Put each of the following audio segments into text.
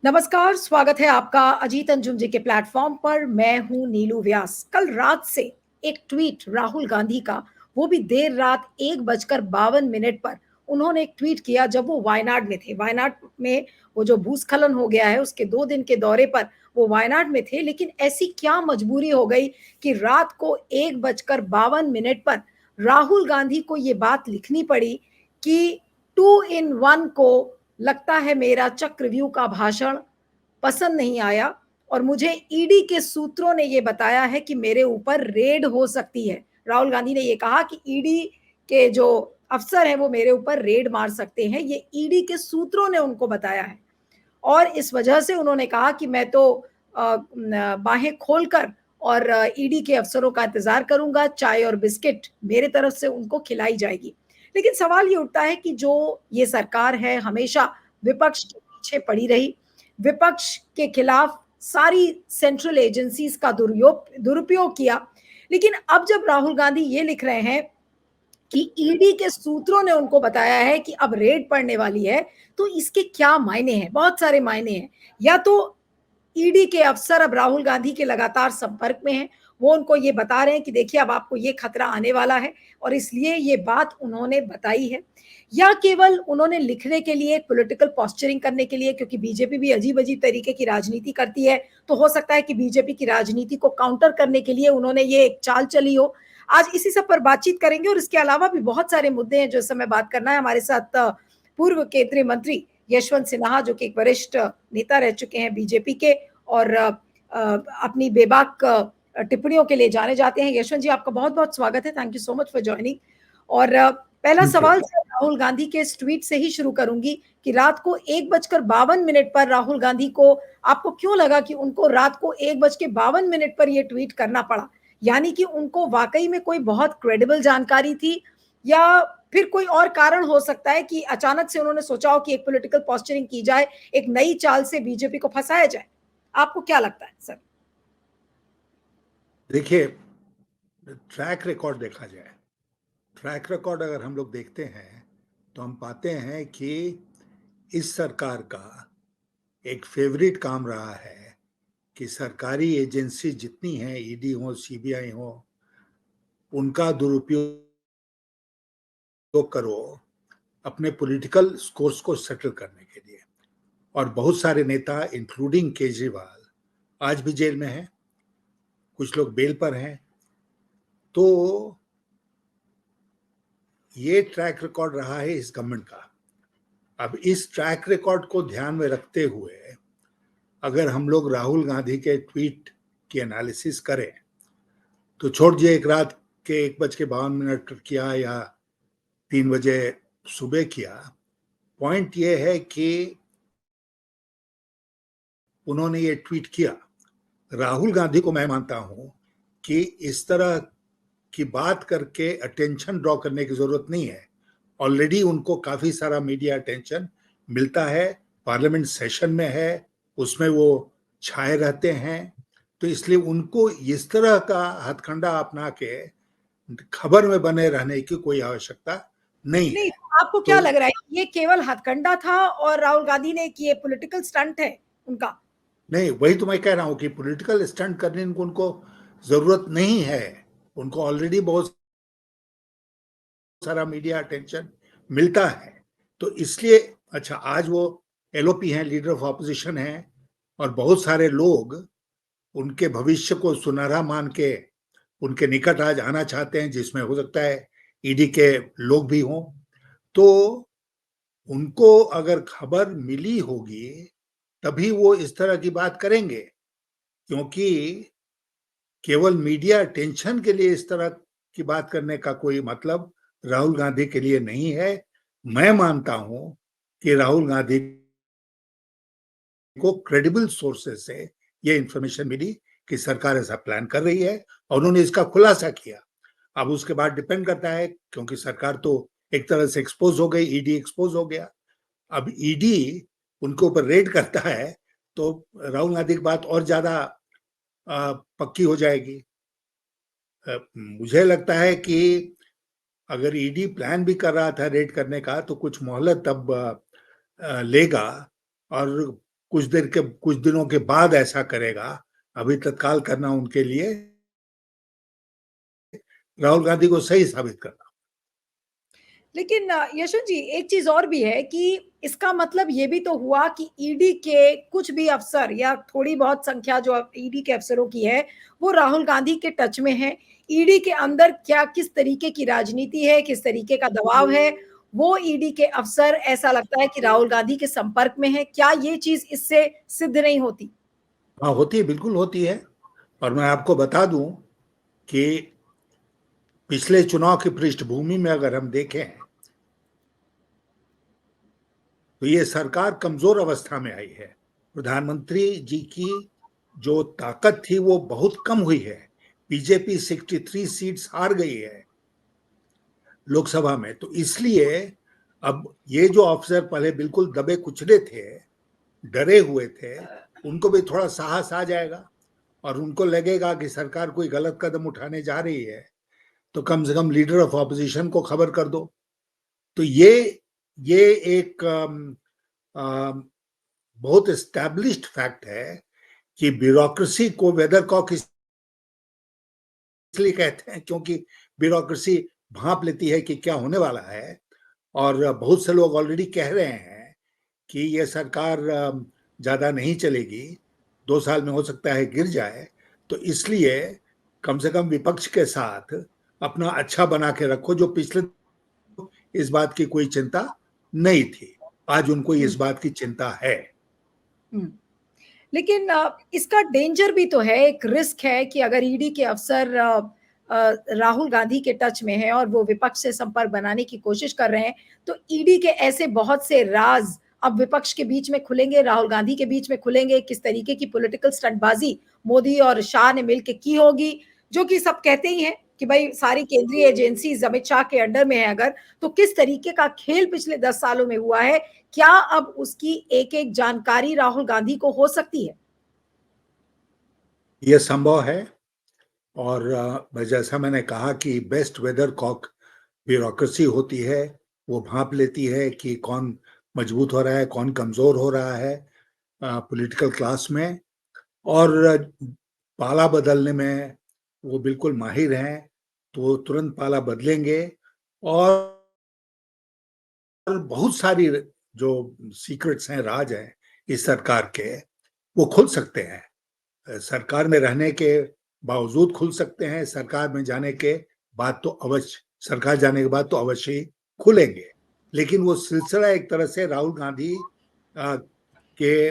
नमस्कार, स्वागत है आपका अजीत अंजुम जी के प्लेटफॉर्म पर। मैं हूं नीलू व्यास। कल रात से एक ट्वीट राहुल गांधी का, वो भी देर रात 1:52 पर उन्होंने एक ट्वीट किया जब वो वायनाड में थे। वायनाड में वो जो भूस्खलन हो गया है उसके 2 दिन के दौरे पर वो वायनाड में थे, लेकिन ऐसी क्या मजबूरी हो गई कि रात को 1:52 पर राहुल गांधी को ये बात लिखनी पड़ी कि 2 in 1 को लगता है मेरा चक्रव्यूह का भाषण पसंद नहीं आया और मुझे ईडी के सूत्रों ने ये बताया है कि मेरे ऊपर रेड हो सकती है। राहुल गांधी ने ये कहा कि ईडी के जो अफसर हैं वो मेरे ऊपर रेड मार सकते हैं, ये ईडी के सूत्रों ने उनको बताया है। और इस वजह से उन्होंने कहा कि मैं तो बाहें खोलकर और ईडी के अफसरों का इंतजार करूंगा, चाय और बिस्किट मेरे तरफ से उनको खिलाई जाएगी। लेकिन सवाल ये उठता है कि जो ये सरकार है हमेशा विपक्ष के पीछे पड़ी रही, विपक्ष के खिलाफ सारी सेंट्रल एजेंसीज का दुरुपयोग किया। लेकिन अब जब राहुल गांधी ये लिख रहे हैं कि ईडी के सूत्रों ने उनको बताया है कि अब रेड पड़ने वाली है, तो इसके क्या मायने हैं? बहुत सारे मायने हैं। या तो ईडी के अफसर अब राहुल गांधी के लगातार संपर्क में हैं, वो उनको ये बता रहे हैं कि देखिए अब आपको ये खतरा आने वाला है और इसलिए ये बात उन्होंने बताई है। या केवल उन्होंने लिखने के लिए, पॉलिटिकल पोस्चरिंग करने के लिए, क्योंकि बीजेपी भी अजीब अजीब तरीके की राजनीति करती है, तो हो सकता है कि बीजेपी की राजनीति को काउंटर करने के लिए उन्होंने ये एक चाल चली हो। आज इसी सब पर बातचीत करेंगे और इसके अलावा भी बहुत सारे मुद्दे हैं जो इस समय बात करना है। हमारे साथ पूर्व केंद्रीय मंत्री यशवंत सिन्हा, जो कि एक वरिष्ठ नेता रह चुके हैं बीजेपी के और अपनी बेबाक टिप्पणियों के लिए जाने जाते हैं। यशवंत जी, आपका बहुत बहुत स्वागत है। Thank you so much for joining. और पहला सवाल राहुल गांधी के इस ट्वीट से ही शुरू करूंगी कि रात को 1:52 पर राहुल गांधी को, आपको क्यों लगा कि उनको रात को 1:52 पर यह ट्वीट करना पड़ा? यानी कि उनको वाकई में कोई बहुत क्रेडिबल जानकारी थी, या फिर कोई और कारण हो सकता है कि अचानक से उन्होंने सोचा हो कि एक पॉलिटिकल पोस्चरिंग की जाए, एक नई चाल से बीजेपी को फंसाया जाए? आपको क्या लगता है सर? देखिए, ट्रैक रिकॉर्ड देखा जाए, ट्रैक रिकॉर्ड अगर हम लोग देखते हैं तो हम पाते हैं कि इस सरकार का एक फेवरेट काम रहा है कि सरकारी एजेंसी जितनी हैं, ईडी हो, सीबीआई हो, उनका दुरुपयोग करो अपने पॉलिटिकल स्कोर्स को सेटल करने के लिए। और बहुत सारे नेता इंक्लूडिंग केजरीवाल आज भी जेल में हैं, कुछ लोग बेल पर हैं। तो ये ट्रैक रिकॉर्ड रहा है इस गवर्नमेंट का। अब इस ट्रैक रिकॉर्ड को ध्यान में रखते हुए अगर हम लोग राहुल गांधी के ट्वीट की एनालिसिस करें तो छोड़ दिए एक रात के 1:52 किया या 3 बजे सुबह किया, पॉइंट ये है कि उन्होंने ये ट्वीट किया। राहुल गांधी को मैं मानता हूं कि इस तरह की बात करके अटेंशन ड्रॉ करने की जरूरत नहीं है। ऑलरेडी उनको काफी सारा मीडिया अटेंशन मिलता है, पार्लियामेंट सेशन में है, उसमें वो छाए रहते हैं। तो इसलिए उनको इस तरह का हथकंडा अपना के खबर में बने रहने की कोई आवश्यकता नहीं है। आपको क्या लग रहा है ये केवल हथकंडा था और राहुल गांधी ने कि ये पॉलिटिकल स्टंट है उनका? नहीं, वही तो मैं कह रहा हूं कि पॉलिटिकल स्टंट करने की उनको जरूरत नहीं है। उनको ऑलरेडी बहुत सारा मीडिया अटेंशन मिलता है। तो इसलिए अच्छा, आज वो एलओपी हैं, लीडर ऑफ ऑपोजिशन हैं, और बहुत सारे लोग उनके भविष्य को सुनहरा मान के उनके निकट आज आना चाहते हैं, जिसमें हो सकता है ईडी के लोग भी हों। तो उनको अगर खबर मिली होगी तभी वो इस तरह की बात करेंगे, क्योंकि केवल मीडिया अटेंशन के लिए इस तरह की बात करने का कोई मतलब राहुल गांधी के लिए नहीं है। मैं मानता हूं कि राहुल गांधी को क्रेडिबल सोर्सेज से ये इंफॉर्मेशन मिली कि सरकार ऐसा प्लान कर रही है और उन्होंने इसका खुलासा किया। अब उसके बाद डिपेंड करता है, क्योंकि सरकार तो एक तरह से एक्सपोज हो गई, ईडी एक्सपोज हो गया। अब ईडी उनके ऊपर रेड करता है तो राहुल गांधी की बात और ज्यादा पक्की हो जाएगी। मुझे लगता है कि अगर ईडी प्लान भी कर रहा था रेड करने का तो कुछ मोहलत तब लेगा और कुछ दिनों के बाद ऐसा करेगा, अभी तत्काल करना उनके लिए राहुल गांधी को सही साबित करना। लेकिन यशवंत जी, एक चीज और भी है कि इसका मतलब ये भी तो हुआ कि ईडी के कुछ भी अफसर या थोड़ी बहुत संख्या जो ईडी के अफसरों की है वो राहुल गांधी के टच में है। ईडी के अंदर क्या किस तरीके की राजनीति है, किस तरीके का दबाव है, वो ईडी के अफसर ऐसा लगता है कि राहुल गांधी के संपर्क में है। क्या ये चीज इससे सिद्ध नहीं होती? हाँ, होती है, बिल्कुल होती है। और मैं आपको बता दूं कि पिछले चुनाव की पृष्ठभूमि में अगर हम देखें तो ये सरकार कमजोर अवस्था में आई है। प्रधानमंत्री जी की जो ताकत थी वो बहुत कम हुई है। बीजेपी 63 सीट्स हार गई है लोकसभा में। तो इसलिए अब ये जो अफसर पहले बिल्कुल दबे कुचले थे, डरे हुए थे, उनको भी थोड़ा साहस आ जाएगा और उनको लगेगा कि सरकार कोई गलत कदम उठाने जा रही है तो कम से कम लीडर ऑफ ऑपोजिशन को खबर कर दो। तो ये एक बहुत एस्टैब्लिश्ड फैक्ट है कि ब्यूरोक्रेसी को वेदरकॉक इसलिए कहते हैं क्योंकि ब्यूरोक्रेसी भांप लेती है कि क्या होने वाला है। और बहुत से लोग ऑलरेडी कह रहे हैं कि ये सरकार ज्यादा नहीं चलेगी, 2 साल में हो सकता है गिर जाए। तो इसलिए कम से कम विपक्ष के साथ अपना अच्छा बना के रखो। जो पिछले इस बात की कोई चिंता नहीं थी, आज उनको इस बात की चिंता है। लेकिन इसका डेंजर भी तो है, एक रिस्क है कि अगर ईडी के अफसर राहुल गांधी के टच में है और वो विपक्ष से संपर्क बनाने की कोशिश कर रहे हैं, तो ईडी के ऐसे बहुत से राज अब विपक्ष के बीच में खुलेंगे, राहुल गांधी के बीच में खुलेंगे। किस तरीके की पॉलिटिकल स्टंटबाजी मोदी और शाह ने मिलकर की होगी, जो कि सब कहते ही हैं कि भाई सारी केंद्रीय एजेंसीज अमित शाह के अंडर में है अगर, तो किस तरीके का खेल पिछले 10 सालों में हुआ है, क्या अब उसकी एक एक जानकारी राहुल गांधी को हो सकती है? यह संभव है। और जैसा मैंने कहा कि बेस्ट वेदर कॉक ब्यूरोक्रेसी होती है, वो भांप लेती है कि कौन मजबूत हो रहा है, कौन कमजोर हो रहा है पॉलिटिकल क्लास में। और पाला बदलने में वो बिल्कुल माहिर हैं, तो वो तुरंत पाला बदलेंगे। और बहुत सारी जो सीक्रेट्स हैं, राज हैं इस सरकार के, वो खुल सकते हैं। सरकार में रहने के बावजूद खुल सकते हैं, सरकार में जाने के बाद तो अवश्य, सरकार जाने के बाद तो अवश्य ही खुलेंगे। लेकिन वो सिलसिला एक तरह से राहुल गांधी के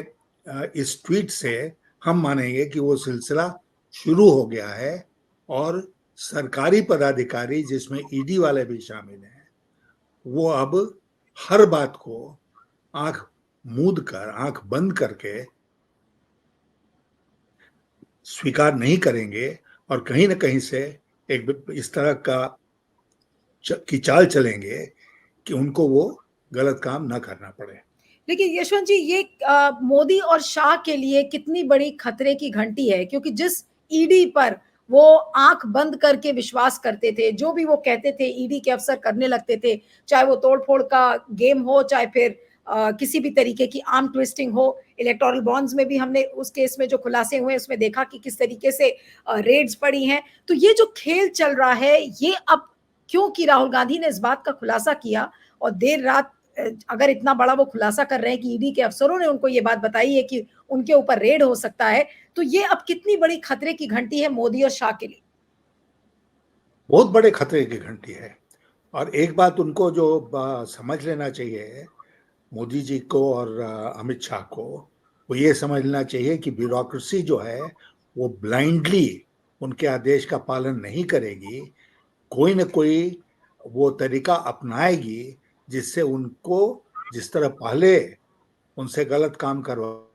इस ट्वीट से हम मानेंगे कि वो सिलसिला शुरू हो गया है। और सरकारी पदाधिकारी, जिसमें ईडी वाले भी शामिल हैं, वो अब हर बात को आंख मूंद कर, आंख बंद करके स्वीकार नहीं करेंगे और कहीं ना कहीं से एक इस तरह की चाल चलेंगे कि उनको वो गलत काम ना करना पड़े। लेकिन यशवंत जी, ये मोदी और शाह के लिए कितनी बड़ी खतरे की घंटी है, क्योंकि जिस ईडी पर वो आंख बंद करके विश्वास करते थे, जो भी वो कहते थे ईडी के अफसर करने लगते थे, चाहे वो तोड़फोड़ का गेम हो, चाहे फिर किसी भी तरीके की आर्म ट्विस्टिंग हो। इलेक्टोरल बॉन्ड्स में भी हमने उस केस में जो खुलासे हुए उसमें देखा कि किस तरीके से रेड्स पड़ी हैं। तो ये जो खेल चल रहा है, ये अब क्योंकि राहुल गांधी ने इस बात का खुलासा किया और देर रात अगर इतना बड़ा वो खुलासा कर रहे हैं कि ईडी के अफसरों ने उनको ये बात बताई है कि उनके ऊपर रेड हो सकता है, तो ये अब कितनी बड़ी खतरे की घंटी है मोदी और शाह के लिए? बहुत बड़े खतरे की घंटी है। और एक बात उनको जो समझ लेना चाहिए, मोदी जी को और अमित शाह को, वो ये समझ लेना चाहिए कि ब्यूरोक्रेसी जो है वो ब्लाइंडली उनके आदेश का पालन नहीं करेगी। कोई ना कोई वो तरीका अपनाएगी जिससे उनको, जिस तरह पहले उनसे गलत काम करवाया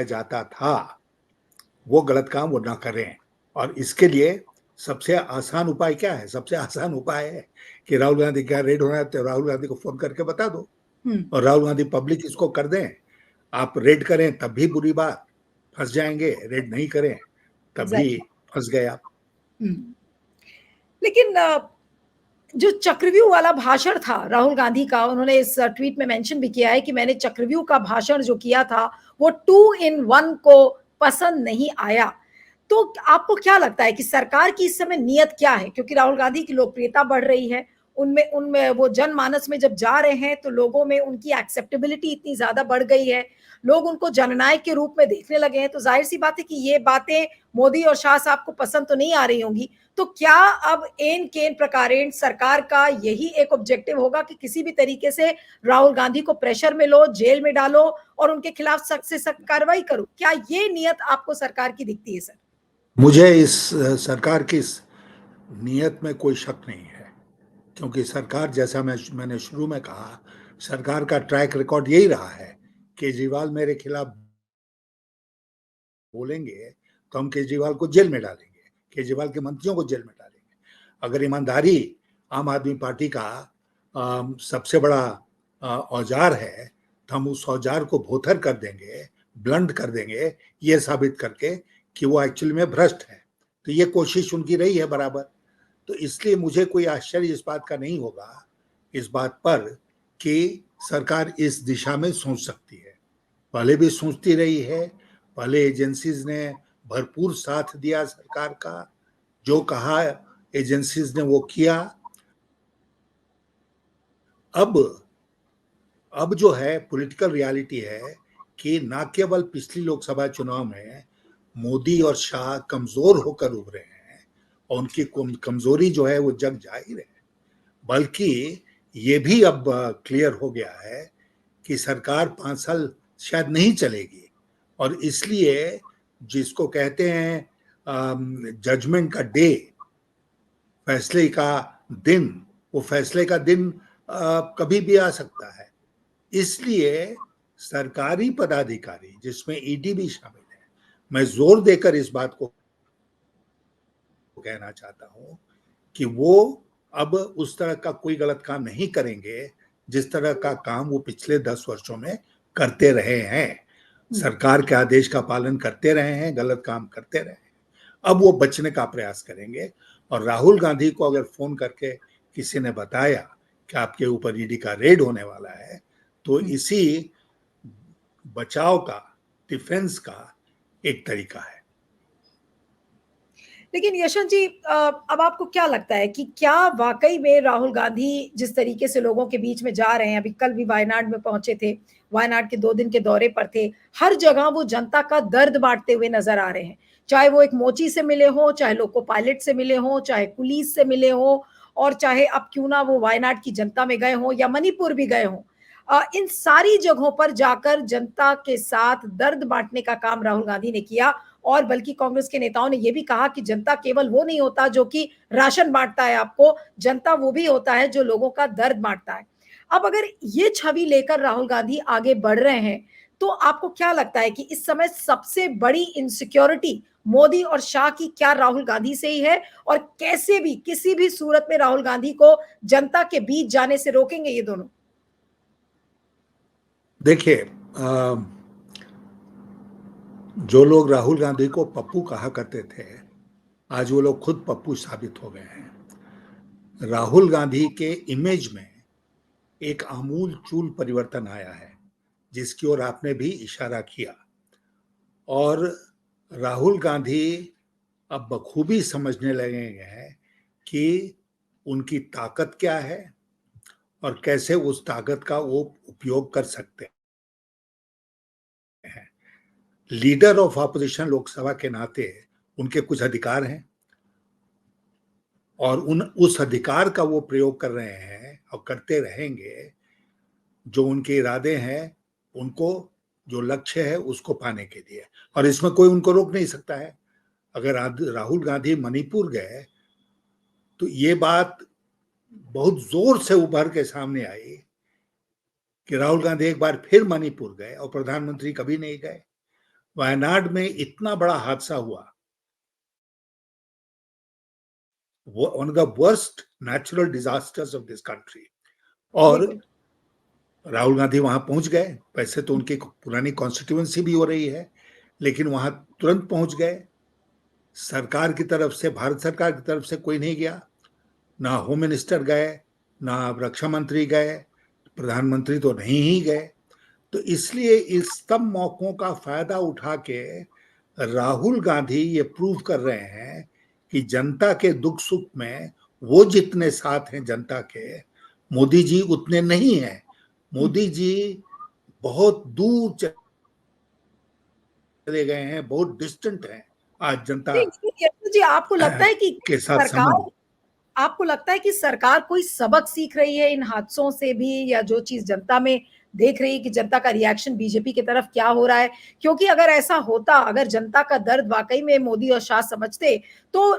जाता था, वो गलत काम वो ना करें। और इसके लिए सबसे आसान उपाय क्या है? सबसे आसान उपाय है कि राहुल गांधी का रेड होना है तो राहुल गांधी को फोन करके बता दो और राहुल गांधी पब्लिक इसको कर दें। आप रेड करें तब भी बुरी बात, फंस जाएंगे, रेड नहीं करें तब भी एग्जैक्टली। फंस गए आप। लेकिन जो चक्रव्यूह वाला भाषण था राहुल गांधी का, उन्होंने इस ट्वीट में मेंशन भी किया है कि मैंने चक्रव्यूह का भाषण जो किया था वो 2 इन 1 को पसंद नहीं आया। तो आपको क्या लगता है कि सरकार की इस समय नीयत क्या है? क्योंकि राहुल गांधी की लोकप्रियता बढ़ रही है, उनमें उनमें वो जनमानस में जब जा रहे हैं तो लोगों में उनकी एक्सेप्टेबिलिटी इतनी ज्यादा बढ़ गई है, लोग उनको जननायक के रूप में देखने लगे हैं, तो जाहिर सी बात है कि ये बातें मोदी और शाह साहब को पसंद तो नहीं आ रही होंगी। तो क्या अब एन केन प्रकारेण सरकार का यही एक ऑब्जेक्टिव होगा कि किसी भी तरीके से राहुल गांधी को प्रेशर में लो, जेल में डालो और उनके खिलाफ सख्त से सख्त कार्रवाई करो? क्या ये नियत आपको सरकार की दिखती है सर? मुझे इस सरकार की इस नियत में कोई शक नहीं है, क्योंकि सरकार, जैसा मैंने शुरू में कहा, सरकार का ट्रैक रिकॉर्ड यही रहा है। केजरीवाल मेरे खिलाफ बोलेंगे तो हम केजरीवाल को जेल में डालेंगे, केजरीवाल के मंत्रियों को जेल में डालेंगे। अगर ईमानदारी आम आदमी पार्टी का सबसे बड़ा औजार है तो हम उस औजार को भोथर कर देंगे, ब्लंट कर देंगे, ये साबित करके कि वो एक्चुअली में भ्रष्ट है। तो ये कोशिश उनकी रही है बराबर। तो इसलिए मुझे कोई आश्चर्य इस बात का नहीं होगा, इस बात पर कि सरकार इस दिशा में सोच सकती है। पहले भी सोचती रही है, पहले एजेंसीज ने भरपूर साथ दिया सरकार का, जो कहा एजेंसीज ने वो किया। अब जो है पॉलिटिकल रियलिटी है कि ना केवल पिछली लोकसभा चुनाव में मोदी और शाह कमजोर होकर उभरे हैं और उनकी कमजोरी जो है वो जग जाहिर है, बल्कि ये भी अब क्लियर हो गया है कि सरकार 5 साल शायद नहीं चलेगी। और इसलिए जिसको कहते हैं जजमेंट का डे, फैसले का दिन, वो फैसले का दिन कभी भी आ सकता है। इसलिए सरकारी पदाधिकारी, जिसमें ईडी भी शामिल है, मैं जोर देकर इस बात को कहना चाहता हूं कि वो अब उस तरह का कोई गलत काम नहीं करेंगे जिस तरह का काम वो पिछले 10 वर्षों में करते रहे हैं। सरकार के आदेश का पालन करते रहे हैं, गलत काम करते रहे हैं। अब वो बचने का प्रयास करेंगे। और राहुल गांधी को अगर फोन करके किसी ने बताया कि आपके ऊपर ईडी का रेड होने वाला है, तो इसी बचाव का, डिफेंस का एक तरीका है। लेकिन यशवंत जी, अब आपको क्या लगता है कि क्या वाकई में राहुल गांधी जिस तरीके से लोगों के बीच में जा रहे हैं, अभी कल भी वायनाड में पहुंचे थे, वायनाड के 2 दिन के दौरे पर थे, हर जगह वो जनता का दर्द बांटते हुए नजर आ रहे हैं, चाहे वो एक मोची से मिले हो, चाहे लोको पायलट से मिले हो, चाहे पुलिस से मिले हो, और चाहे अब क्यों ना वो वायनाड की जनता में गए हो या मणिपुर भी गए हो, इन सारी जगहों पर जाकर जनता के साथ दर्द बांटने का काम राहुल गांधी ने किया। और बल्कि कांग्रेस के नेताओं ने यह भी कहा कि जनता केवल वो नहीं होता जो कि राशन बांटता है आपको, जनता वो भी होता है जो लोगों का दर्द बांटता है। अब अगर ये छवि लेकर राहुल गांधी आगे बढ़ रहे हैं, तो आपको क्या लगता है कि इस समय सबसे बड़ी इनसिक्योरिटी मोदी और शाह की क्या राहुल गांधी से ही है, और कैसे भी किसी भी सूरत में राहुल गांधी को जनता के बीच जाने से रोकेंगे ये दोनों? देखिए, जो लोग राहुल गांधी को पप्पू कहा करते थे, आज वो लोग खुद पप्पू साबित हो गए हैं। राहुल गांधी के इमेज में एक आमूल चूल परिवर्तन आया है, जिसकी ओर आपने भी इशारा किया। और राहुल गांधी अब बखूबी समझने लगे हैं कि उनकी ताकत क्या है और कैसे उस ताकत का वो उपयोग कर सकते हैं। लीडर ऑफ ऑपोजिशन लोकसभा के नाते उनके कुछ अधिकार हैं और उस अधिकार का वो प्रयोग कर रहे हैं और करते रहेंगे। जो उनके इरादे हैं, उनको, जो लक्ष्य है उसको पाने के लिए, और इसमें कोई उनको रोक नहीं सकता है। अगर राहुल गांधी मणिपुर गए तो ये बात बहुत जोर से उभर के सामने आई कि राहुल गांधी एक बार फिर मणिपुर गए और प्रधानमंत्री कभी नहीं गए। वायनाड में इतना बड़ा हादसा हुआ, one of the worst natural disasters of this country, और राहुल गांधी वहां पहुंच गए। वैसे तो उनकी पुरानी कॉन्स्टिट्यूएंसी भी हो रही है, लेकिन वहां तुरंत पहुंच गए। सरकार की तरफ से, भारत सरकार की तरफ से कोई नहीं गया। ना होम मिनिस्टर गए, ना रक्षा मंत्री गए, प्रधानमंत्री तो नहीं ही गए। तो इसलिए इस सब मौकों का फायदा उठा के राहुल गांधी ये प्रूव कर रहे हैं कि जनता के दुख सुख में वो जितने साथ हैं जनता के, मोदी जी उतने नहीं हैं। मोदी जी बहुत दूर चले गए हैं, बहुत डिस्टेंट हैं आज जनता नहीं, यशवंत जी, आपको लगता है कि के साथ सरकार संबंध। आपको लगता है कि सरकार कोई सबक सीख रही है इन हादसों से भी, या जो चीज जनता में देख रही है कि जनता का रिएक्शन बीजेपी की तरफ क्या हो रहा है? क्योंकि अगर ऐसा होता, अगर जनता का दर्द वाकई में मोदी और शाह समझते, तो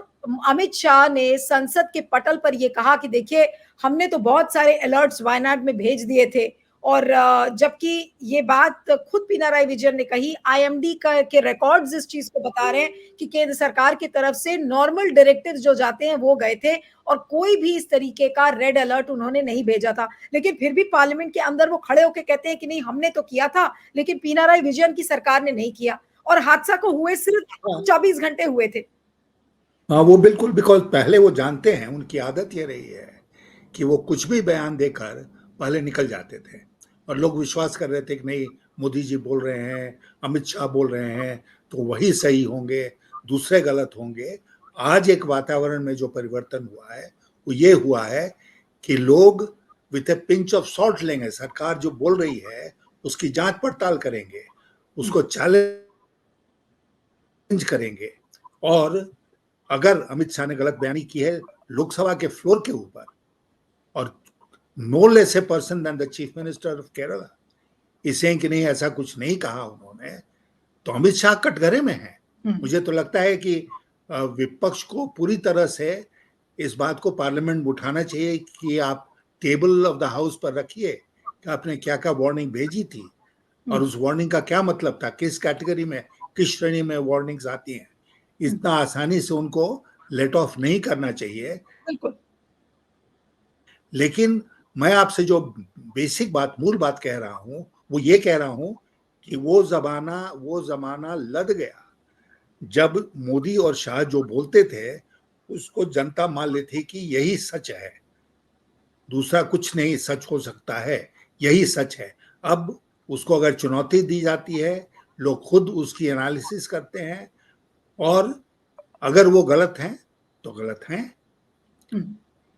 अमित शाह ने संसद के पटल पर यह कहा कि देखिए, हमने तो बहुत सारे अलर्ट्स वायनाड में भेज दिए थे, और जबकि ये बात खुद पिनाराई विजयन ने कही, आईएमडी का के रिकॉर्ड्स इस चीज को बता रहे हैं कि केंद्र सरकार की तरफ से नॉर्मल डायरेक्टिव्स जो जाते हैं वो गए थे, और कोई भी इस तरीके का रेड अलर्ट उन्होंने नहीं भेजा था। लेकिन फिर भी पार्लियामेंट के अंदर वो खड़े होकर कहते हैं कि नहीं, हमने तो किया था, लेकिन पिनाराई विजयन की सरकार ने नहीं किया, और हादसा को हुए सिर्फ 24 घंटे हुए थे। हाँ, वो बिल्कुल, बिकॉज पहले वो जानते हैं, उनकी आदत ये रही है कि वो कुछ भी बयान देकर पहले निकल जाते थे, और लोग विश्वास कर रहे थे कि नहीं, मोदी जी बोल रहे हैं, अमित शाह बोल रहे हैं, तो वही सही होंगे, दूसरे गलत होंगे। आज एक वातावरण में जो परिवर्तन हुआ है वो ये हुआ है कि लोग with A pinch of salt लेंगे, सरकार जो बोल रही है उसकी जांच पड़ताल करेंगे, उसको चैलेंज करेंगे। और अगर अमित शाह ने गलत बयानी की है लोकसभा के फ्लोर के ऊपर, और no less a person than the chief minister of Kerala इसे कि नहीं, ऐसा कुछ नहीं कहा उन्होंने, तो अमित शाह कटघरे में है। मुझे तो लगता है कि विपक्ष को पूरी तरह से इस बात को पार्लियामेंट में उठाना चाहिए कि आप टेबल ऑफ द हाउस पर रखिए कि आपने क्या क्या वार्निंग भेजी थी, और उस वार्निंग का क्या मतलब था, किस कैटेगरी में, किस श्रेणी में वार्निंग्स आती हैं। इतना आसानी से उनको लेट ऑफ नहीं करना चाहिए। बिल्कुल। लेकिन मैं आपसे जो बेसिक बात, मूल बात कह रहा हूं, वो ये कह रहा हूं कि वो जमाना लद गया जब मोदी और शाह जो बोलते थे उसको जनता मान लेती कि यही सच है, दूसरा कुछ नहीं सच हो सकता है, यही सच है। अब उसको अगर चुनौती दी जाती है, लोग खुद उसकी एनालिसिस करते हैं, और अगर वो गलत हैं तो गलत हैं।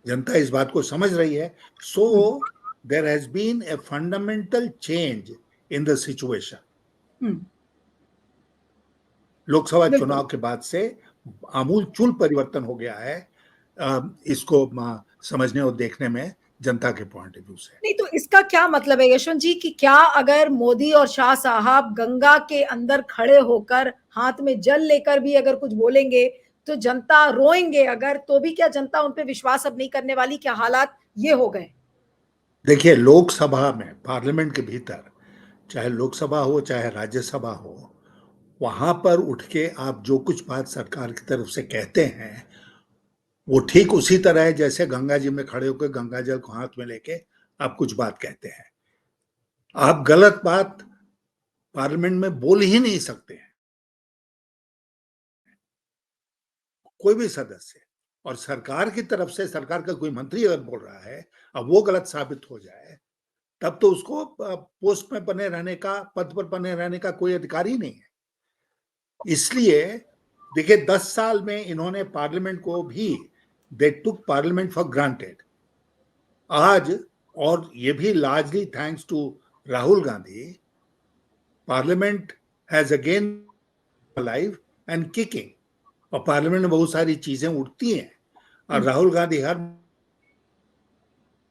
जनता इस बात को समझ रही है। So there has been a fundamental change in the situation. Lok Sabha चुनाव के बाद से आमूल चूल परिवर्तन हो गया है इसको समझने और देखने में जनता के पॉइंट ऑफ व्यू से। नहीं, तो इसका क्या मतलब है यशवंत जी, कि क्या अगर मोदी और शाह साहब गंगा के अंदर खड़े होकर हाथ में जल लेकर भी अगर कुछ बोलेंगे तो जनता रोएंगे, अगर तो भी क्या जनता उन पे विश्वास अब नहीं करने वाली? क्या हालात ये हो गए? देखिए, लोकसभा में, पार्लियामेंट के भीतर, चाहे लोकसभा हो चाहे राज्यसभा हो, वहां पर उठ के आप जो कुछ बात सरकार की तरफ से कहते हैं वो ठीक उसी तरह है जैसे गंगा जी में खड़े होकर गंगा जल को हाथ में लेके आप कुछ बात कहते हैं। आप गलत बात पार्लियामेंट में बोल ही नहीं सकते हैं, कोई भी सदस्य। और सरकार की तरफ से, सरकार का कोई मंत्री अगर बोल रहा है, अब वो गलत साबित हो जाए, तब तो उसको पोस्ट में बने रहने का, पद पर बने रहने का कोई अधिकार ही नहीं है। इसलिए देखिए, 10 साल में इन्होंने पार्लियामेंट को भी, they took parliament for granted. आज, और ये भी largely thanks to Rahul Gandhi, parliament has again alive and kicking, और पार्लियामेंट में बहुत सारी चीजें उठती हैं, और राहुल गांधी हर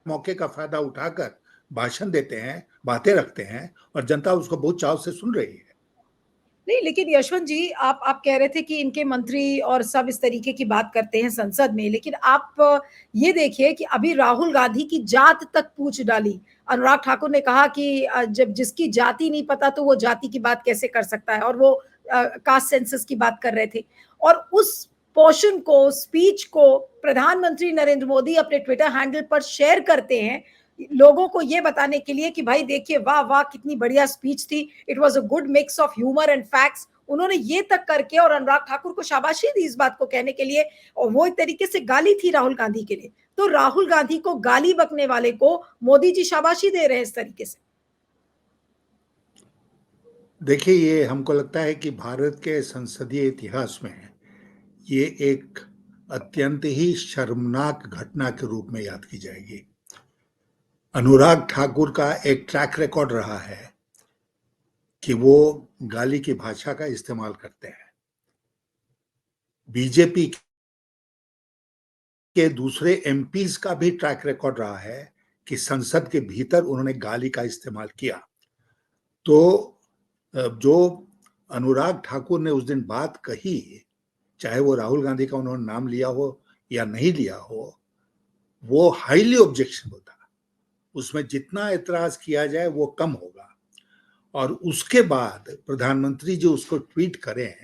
मौके का फायदा उठाकर भाषण देते हैं, बातें रखते हैं, और जनता उसको बहुत चाव से सुन रही है। नहीं, लेकिन यशवंत जी, आप कह रहे थे कि इनके मंत्री और सब इस तरीके की बात करते हैं संसद में, लेकिन आप ये देखिए कि अभी राहुल गांधी की जात तक पूछ डाली। अनुराग ठाकुर ने कहा कि जब जिसकी जाति नहीं पता तो वो जाति की बात कैसे कर सकता है, और वो कास्ट सेंसस की बात कर रहे थे। और उस पोर्शन को, स्पीच को प्रधानमंत्री नरेंद्र मोदी अपने ट्विटर हैंडल पर शेयर करते हैं, लोगों को ये बताने के लिए कि भाई देखिए वाह वाह कितनी बढ़िया स्पीच थी, it was a good mix of humour and facts. उन्होंने ये तक करके और अनुराग ठाकुर को शाबाशी दी इस बात को कहने के लिए, और वो एक तरीके से गाली थी राहुल गांधी के लिए। तो राहुल गांधी को गाली बकने वाले को मोदी जी शाबाशी दे रहे हैं इस तरीके से। देखिए, ये हमको लगता है कि भारत के संसदीय इतिहास में ये एक अत्यंत ही शर्मनाक घटना के रूप में याद की जाएगी। अनुराग ठाकुर का एक ट्रैक रिकॉर्ड रहा है कि वो गाली की भाषा का इस्तेमाल करते हैं। बीजेपी के दूसरे एमपीज का भी ट्रैक रिकॉर्ड रहा है कि संसद के भीतर उन्होंने गाली का इस्तेमाल किया। तो जो अनुराग ठाकुर ने उस दिन बात कही, चाहे वो राहुल गांधी का उन्होंने नाम लिया हो या नहीं लिया हो, वो हाईली ऑब्जेक्शनेबल था। उसमें जितना एतराज किया जाए वो कम होगा। और उसके बाद प्रधानमंत्री जी उसको ट्वीट करें,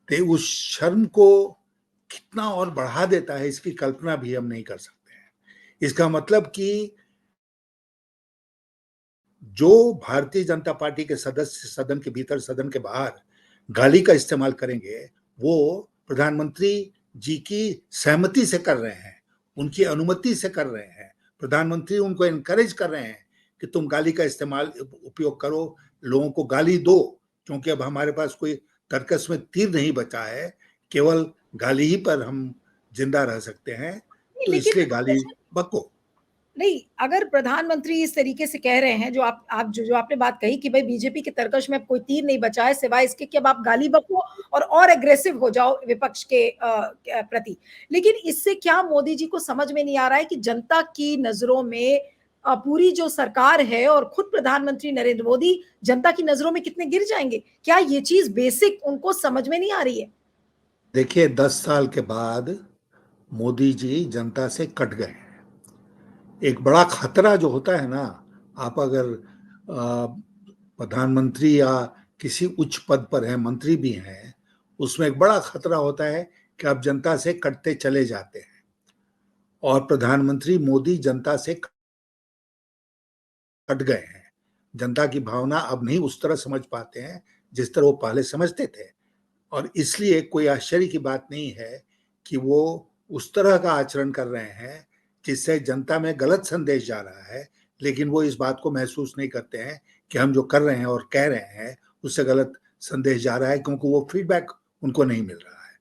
तो उस शर्म को कितना और बढ़ा देता है इसकी कल्पना भी हम नहीं कर सकते हैं। इसका मतलब कि जो भारतीय जनता पार्टी के सदस्य सदन के भीतर सदन के बाहर गाली का इस्तेमाल करेंगे, वो प्रधानमंत्री जी की सहमति से कर रहे हैं, उनकी अनुमति से कर रहे हैं। प्रधानमंत्री उनको एनकरेज कर रहे हैं कि तुम गाली का इस्तेमाल उपयोग करो, लोगों को गाली दो, क्योंकि अब हमारे पास कोई तर्कस में तीर नहीं बचा है, केवल गाली ही पर हम जिंदा रह सकते हैं, तो लेकिन इसलिए गाली बको। नहीं, अगर प्रधानमंत्री इस तरीके से कह रहे हैं, जो आप जो आपने बात कही कि भाई बीजेपी के तरकश में कोई तीर नहीं बचा है सिवाय इसके कि अब आप गाली बको और एग्रेसिव हो जाओ विपक्ष के प्रति। लेकिन इससे क्या मोदी जी को समझ में नहीं आ रहा है कि जनता की नजरों में पूरी जो सरकार है और खुद प्रधानमंत्री नरेंद्र मोदी जनता की नजरों में कितने गिर जाएंगे? क्या ये चीज बेसिक उनको समझ में नहीं आ रही है? देखिए, 10 साल के बाद मोदी जी जनता से कट गए। एक बड़ा खतरा जो होता है ना, आप अगर प्रधानमंत्री या किसी उच्च पद पर हैं, मंत्री भी हैं, उसमें एक बड़ा खतरा होता है कि आप जनता से कटते चले जाते हैं। और प्रधानमंत्री मोदी जनता से कट गए हैं। जनता की भावना अब नहीं उस तरह समझ पाते हैं जिस तरह वो पहले समझते थे। और इसलिए कोई आश्चर्य की बात नहीं है कि वो उस तरह का आचरण कर रहे हैं जिससे जनता में गलत संदेश जा रहा है, लेकिन वो इस बात को महसूस नहीं करते हैं कि हम जो कर रहे हैं और कह रहे हैं उससे गलत संदेश जा रहा है, क्योंकि वो फीडबैक उनको नहीं मिल रहा है।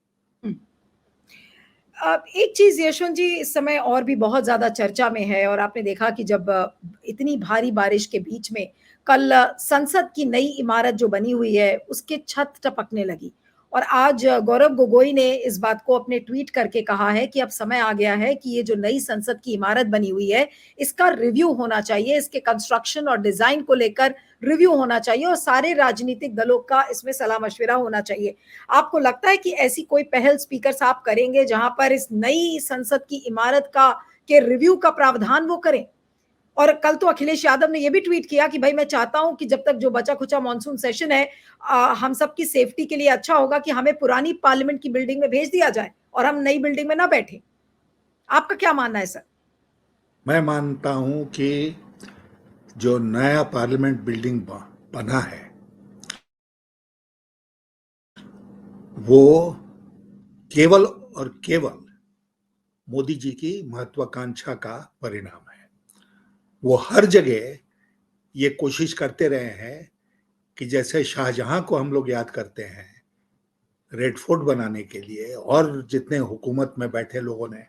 एक चीज यशवंत जी इस समय और भी बहुत ज्यादा चर्चा में है, और आपने देखा कि जब इतनी भारी बारिश के बीच में कल संसद की नई इमारत जो बनी हुई है उसके छत टपकने लगी, और आज गौरव गोगोई ने इस बात को अपने ट्वीट करके कहा है कि अब समय आ गया है कि ये जो नई संसद की इमारत बनी हुई है इसका रिव्यू होना चाहिए, इसके कंस्ट्रक्शन और डिजाइन को लेकर रिव्यू होना चाहिए और सारे राजनीतिक दलों का इसमें सलाह मशविरा होना चाहिए। आपको लगता है कि ऐसी कोई पहल स्पीकर साहब करेंगे जहां पर इस नई संसद की इमारत का के रिव्यू का प्रावधान वो करें? और कल तो अखिलेश यादव ने यह भी ट्वीट किया कि भाई मैं चाहता हूं कि जब तक जो बचा खुचा मॉनसून सेशन है, हम सबकी सेफ्टी के लिए अच्छा होगा कि हमें पुरानी पार्लियामेंट की बिल्डिंग में भेज दिया जाए और हम नई बिल्डिंग में ना बैठे। आपका क्या मानना है सर? मैं मानता हूं कि जो नया पार्लियामेंट बिल्डिंग बना है वो केवल और केवल मोदी जी की महत्वाकांक्षा का परिणाम है। वो हर जगह ये कोशिश करते रहे हैं कि जैसे शाहजहां को हम लोग याद करते हैं रेड फोर्ट बनाने के लिए, और जितने हुकूमत में बैठे लोगों ने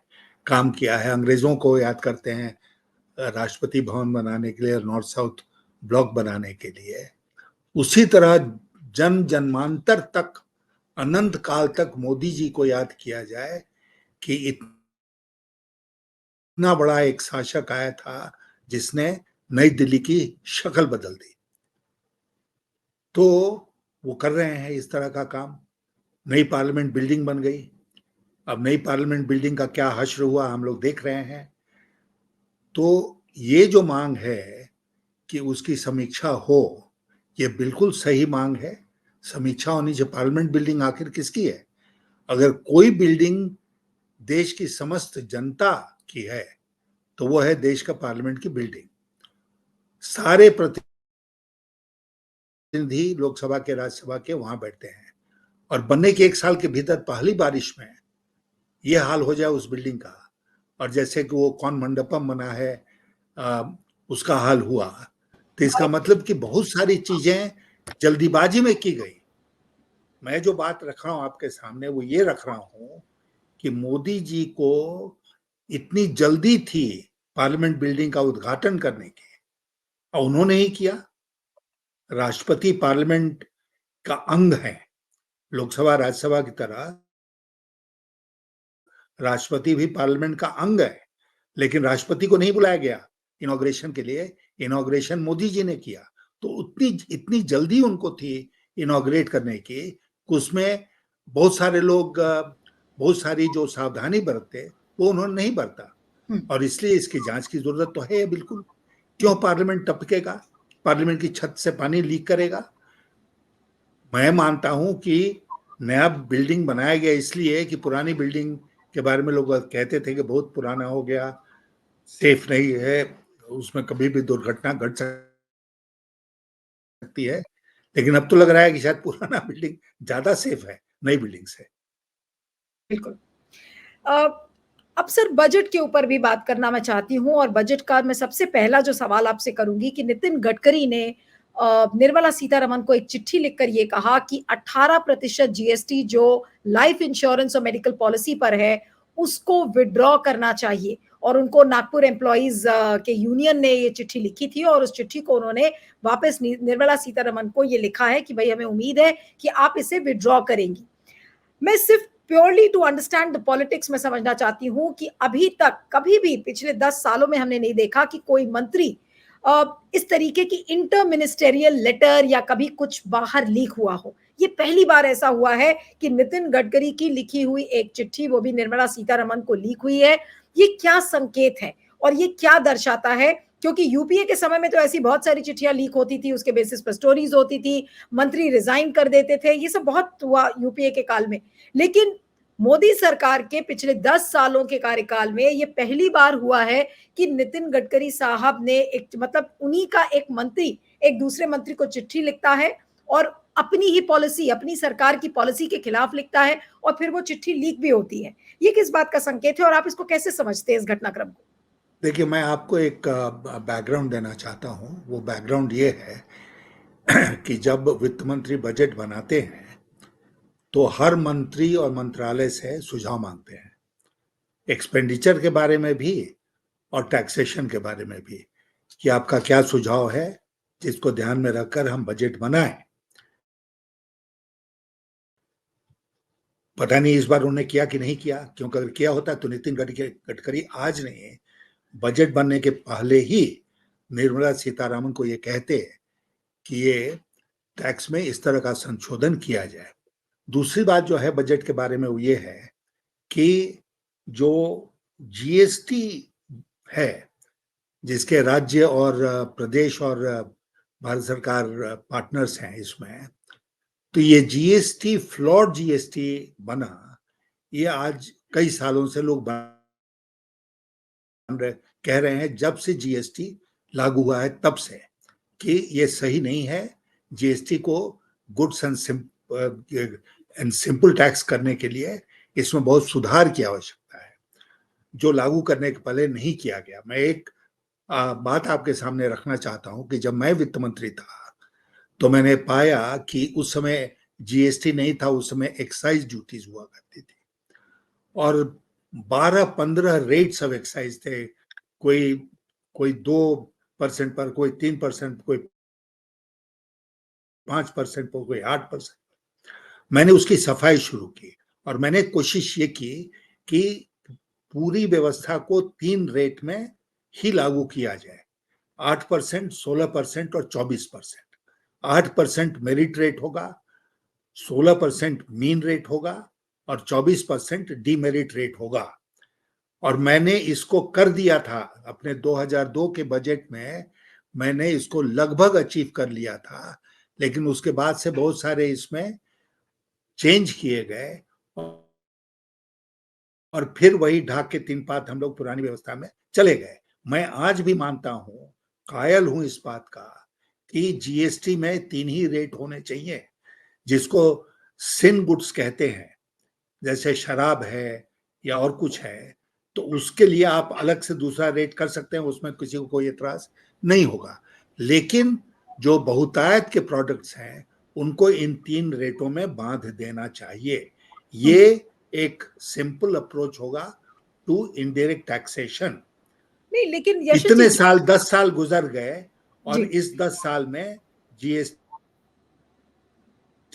काम किया है, अंग्रेजों को याद करते हैं राष्ट्रपति भवन बनाने के लिए, नॉर्थ साउथ ब्लॉक बनाने के लिए, उसी तरह जन जन्मांतर तक, अनंत काल तक मोदी जी को याद किया जाए कि इतना बड़ा एक शासक आया था जिसने नई दिल्ली की शक्ल बदल दी। तो वो कर रहे हैं इस तरह का काम। नई पार्लियामेंट बिल्डिंग बन गई, अब नई पार्लियामेंट बिल्डिंग का क्या हश्र हुआ हम लोग देख रहे हैं। तो ये जो मांग है कि उसकी समीक्षा हो, ये बिल्कुल सही मांग है। समीक्षा होनी चाहिए। पार्लियामेंट बिल्डिंग आखिर किसकी है? अगर कोई बिल्डिंग देश की समस्त जनता की है तो वो है देश का पार्लियामेंट की बिल्डिंग। सारे प्रतिनिधि लोकसभा के, राज्यसभा के वहां बैठते हैं, और बनने के 1 साल के भीतर पहली बारिश में ये हाल हो जाए उस बिल्डिंग का, और जैसे कि वो कौन मंडपम बना है उसका हाल हुआ, तो इसका मतलब कि बहुत सारी चीजें जल्दीबाजी में की गई। मैं जो बात रख रहा हूं आपके सामने वो ये रख रहा हूं कि मोदी जी को इतनी जल्दी थी पार्लियामेंट बिल्डिंग का उद्घाटन करने की, और उन्होंने ही किया। राष्ट्रपति पार्लियामेंट का अंग है, लोकसभा राज्यसभा की तरह राष्ट्रपति भी पार्लियामेंट का अंग है, लेकिन राष्ट्रपति को नहीं बुलाया गया इनॉग्रेशन के लिए। इनॉग्रेशन मोदी जी ने किया, तो उतनी इतनी जल्दी उनको थी इनॉग्रेट करने की, उसमें बहुत सारे लोग बहुत सारी जो सावधानी बरतते वो उन्होंने नहीं बरता, और इसलिए इसकी जांच की जरूरत तो है बिल्कुल। क्यों पार्लियामेंट टपकेगा, पार्लियामेंट की छत से पानी लीक करेगा? मैं मानता हूं कि नया बिल्डिंग बनाया गया इसलिए कि पुरानी बिल्डिंग के बारे में लोग कहते थे कि बहुत पुराना हो गया, सेफ नहीं है, उसमें कभी भी दुर्घटना घट सकती है। लेकिन अब तो लग रहा है कि शायद पुराना बिल्डिंग ज्यादा सेफ है नई बिल्डिंग से। बिल्कुल। अब सर बजट के ऊपर भी बात करना मैं चाहती हूँ, और बजट का मैं सबसे पहला जो सवाल आपसे करूँगी कि नितिन गडकरी ने निर्मला सीतारमण को एक चिट्ठी लिखकर ये कहा कि 18% जीएसटी जो लाइफ इंश्योरेंस और मेडिकल पॉलिसी पर है, उसको विथड्रॉ करना चाहिए, और उनको नागपुर एम्प्लॉइज के यूनियन ने ये चिट्ठी लिखी थी, और उस चिट्ठी को उन्होंने वापस निर्मला सीतारमण को ये लिखा है कि भाई हमें उम्मीद है कि आप इसे विथड्रॉ करेंगी। मैं सिर्फ purely to understand the politics में समझना चाहती हूं कि अभी तक कभी भी पिछले 10 सालों में हमने नहीं देखा कि कोई मंत्री इस तरीके की इंटर मिनिस्टेरियल लेटर या कभी कुछ बाहर लीक हुआ हो। ये पहली बार ऐसा हुआ है कि नितिन गडकरी की लिखी हुई एक चिट्ठी, वो भी निर्मला सीतारमण को, लीक हुई है। ये क्या संकेत है और ये क्या दर्शाता है? क्योंकि यूपीए के समय में तो ऐसी बहुत सारी चिट्ठियां लीक होती थी, उसके बेसिस पर स्टोरीज होती थी, मंत्री रिजाइन कर देते थे, ये सब बहुत हुआ यूपीए के काल में। लेकिन मोदी सरकार के पिछले 10 सालों के कार्यकाल में ये पहली बार हुआ है कि नितिन गडकरी साहब ने एक, मतलब उन्हीं का एक मंत्री एक दूसरे मंत्री को चिट्ठी लिखता है और अपनी ही पॉलिसी, अपनी सरकार की पॉलिसी के खिलाफ लिखता है, और फिर वो चिट्ठी लीक भी होती है। ये किस बात का संकेत है और आप इसको कैसे समझते हैं, इस घटनाक्रम को? देखिए, मैं आपको एक बैकग्राउंड देना चाहता हूँ। वो बैकग्राउंड ये है कि जब वित्त मंत्री बजट बनाते हैं तो हर मंत्री और मंत्रालय से सुझाव मांगते हैं, एक्सपेंडिचर के बारे में भी और टैक्सेशन के बारे में भी, कि आपका क्या सुझाव है जिसको ध्यान में रखकर हम बजट बनाएं। पता नहीं इस बार उन्होंने किया कि नहीं किया, क्योंकि अगर किया होता तो नितिन गडकरी आज नहीं, बजट बनने के पहले ही निर्मला सीतारामन को ये कहते कि ये टैक्स में इस तरह का संशोधन किया जाए। दूसरी बात जो है बजट के बारे में वो ये है कि जो जीएसटी है, जिसके राज्य और प्रदेश और भारत सरकार पार्टनर्स हैं इसमें, तो ये जीएसटी फ्लॉड जीएसटी बना। ये आज कई सालों से लोग कह रहे हैं, जब से जीएसटी लागू हुआ है तब से, कि ये सही नहीं है। जीएसटी को गुड्स एंड सिंपल टैक्स करने के लिए इसमें बहुत सुधार की आवश्यकता है, जो लागू करने के पहले नहीं किया गया। मैं एक बात आपके सामने रखना चाहता हूं कि जब मैं वित्त मंत्री था तो मैंने पाया कि उस समय जीएसटी नहीं था, उस समय एक्साइज ड्यूटीज हुआ करती थी, और 12-15 रेट्स ऑफ एक्साइज थे। कोई कोई 2% पर, कोई 3%, कोई 5% पर, कोई 8%। मैंने उसकी सफाई शुरू की, और मैंने कोशिश ये की कि पूरी व्यवस्था को 3 रेट में ही लागू किया जाए, 8%, 16% और 24%। 8% मेरिट रेट होगा, 16% मीन रेट होगा, और 24% डीमेरिट रेट होगा। और मैंने इसको कर दिया था अपने 2002 के बजट में, मैंने इसको लगभग अचीव कर लिया था। लेकिन उसके बाद से बहुत सारे इसमें चेंज किए गए, और फिर वही ढाक के 3 पात हम लोग पुरानी व्यवस्था में चले गए। मैं आज भी मानता हूं, कायल हूं इस बात का कि जीएसटी में 3 ही रेट होने चाहिए, जिसको सिन गुड्स कहते हैं, जैसे शराब है या और कुछ है, तो उसके लिए आप अलग से दूसरा रेट कर सकते हैं, उसमें किसी को कोई एतराज नहीं होगा। लेकिन जो बहुतायत के प्रोडक्ट्स हैं उनको इन 3 रेटों में बांध देना चाहिए। ये एक सिंपल अप्रोच होगा टू इनडायरेक्ट टैक्सेशन। नहीं, लेकिन यशस जी इतने साल 10 साल गुजर गए और जी इस 10 साल में जीएसटी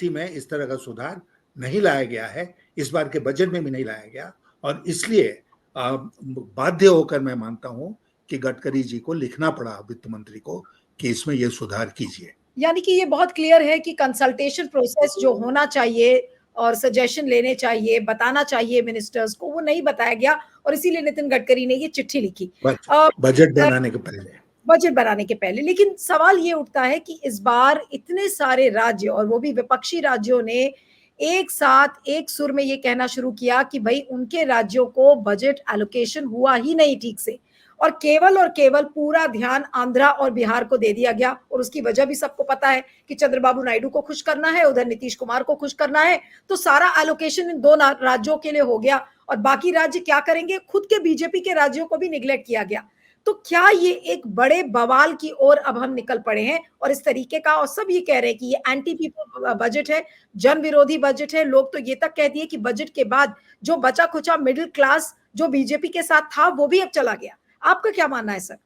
में इस तरह का सुधार नहीं लाया गया है, इस बार के बजट में भी नहीं लाया गया, और इसलिए बाध्य होकर मैं मानता हूं कि गडकरी जी को लिखना पड़ा वित्त मंत्री को कि इसमें यह सुधार कीजिए। यानी कि ये बहुत क्लियर है कि कंसल्टेशन प्रोसेस जो होना चाहिए और सजेशन लेने चाहिए, बताना चाहिए मिनिस्टर्स को, वो नहीं बताया गया और इसीलिए नितिन गडकरी ने ये चिट्ठी लिखी बजट बनाने के पहले। बजट बनाने के पहले। लेकिन सवाल ये उठता है कि इस बार इतने सारे राज्य और वो भी विपक्षी राज्यों ने एक साथ एक सुर में ये कहना शुरू किया कि भाई उनके राज्यों को बजट एलोकेशन हुआ ही नहीं ठीक से, और केवल पूरा ध्यान आंध्रा और बिहार को दे दिया गया। और उसकी वजह भी सबको पता है कि चंद्रबाबू नायडू को खुश करना है, उधर नीतीश कुमार को खुश करना है, तो सारा एलोकेशन इन 2 राज्यों के लिए हो गया और बाकी राज्य क्या करेंगे, खुद के बीजेपी के राज्यों को भी निगलेक्ट किया गया। तो क्या ये एक बड़े बवाल की ओर अब हम निकल पड़े हैं और इस तरीके का, और सब ये कह रहे हैं कि ये एंटी पीपल बजट है, जन विरोधी बजट है। लोग तो ये तक कह दिए कि बजट के बाद जो बचा खुचा मिडिल क्लास जो बीजेपी के साथ था वो भी अब चला गया। आपका क्या मानना है सर?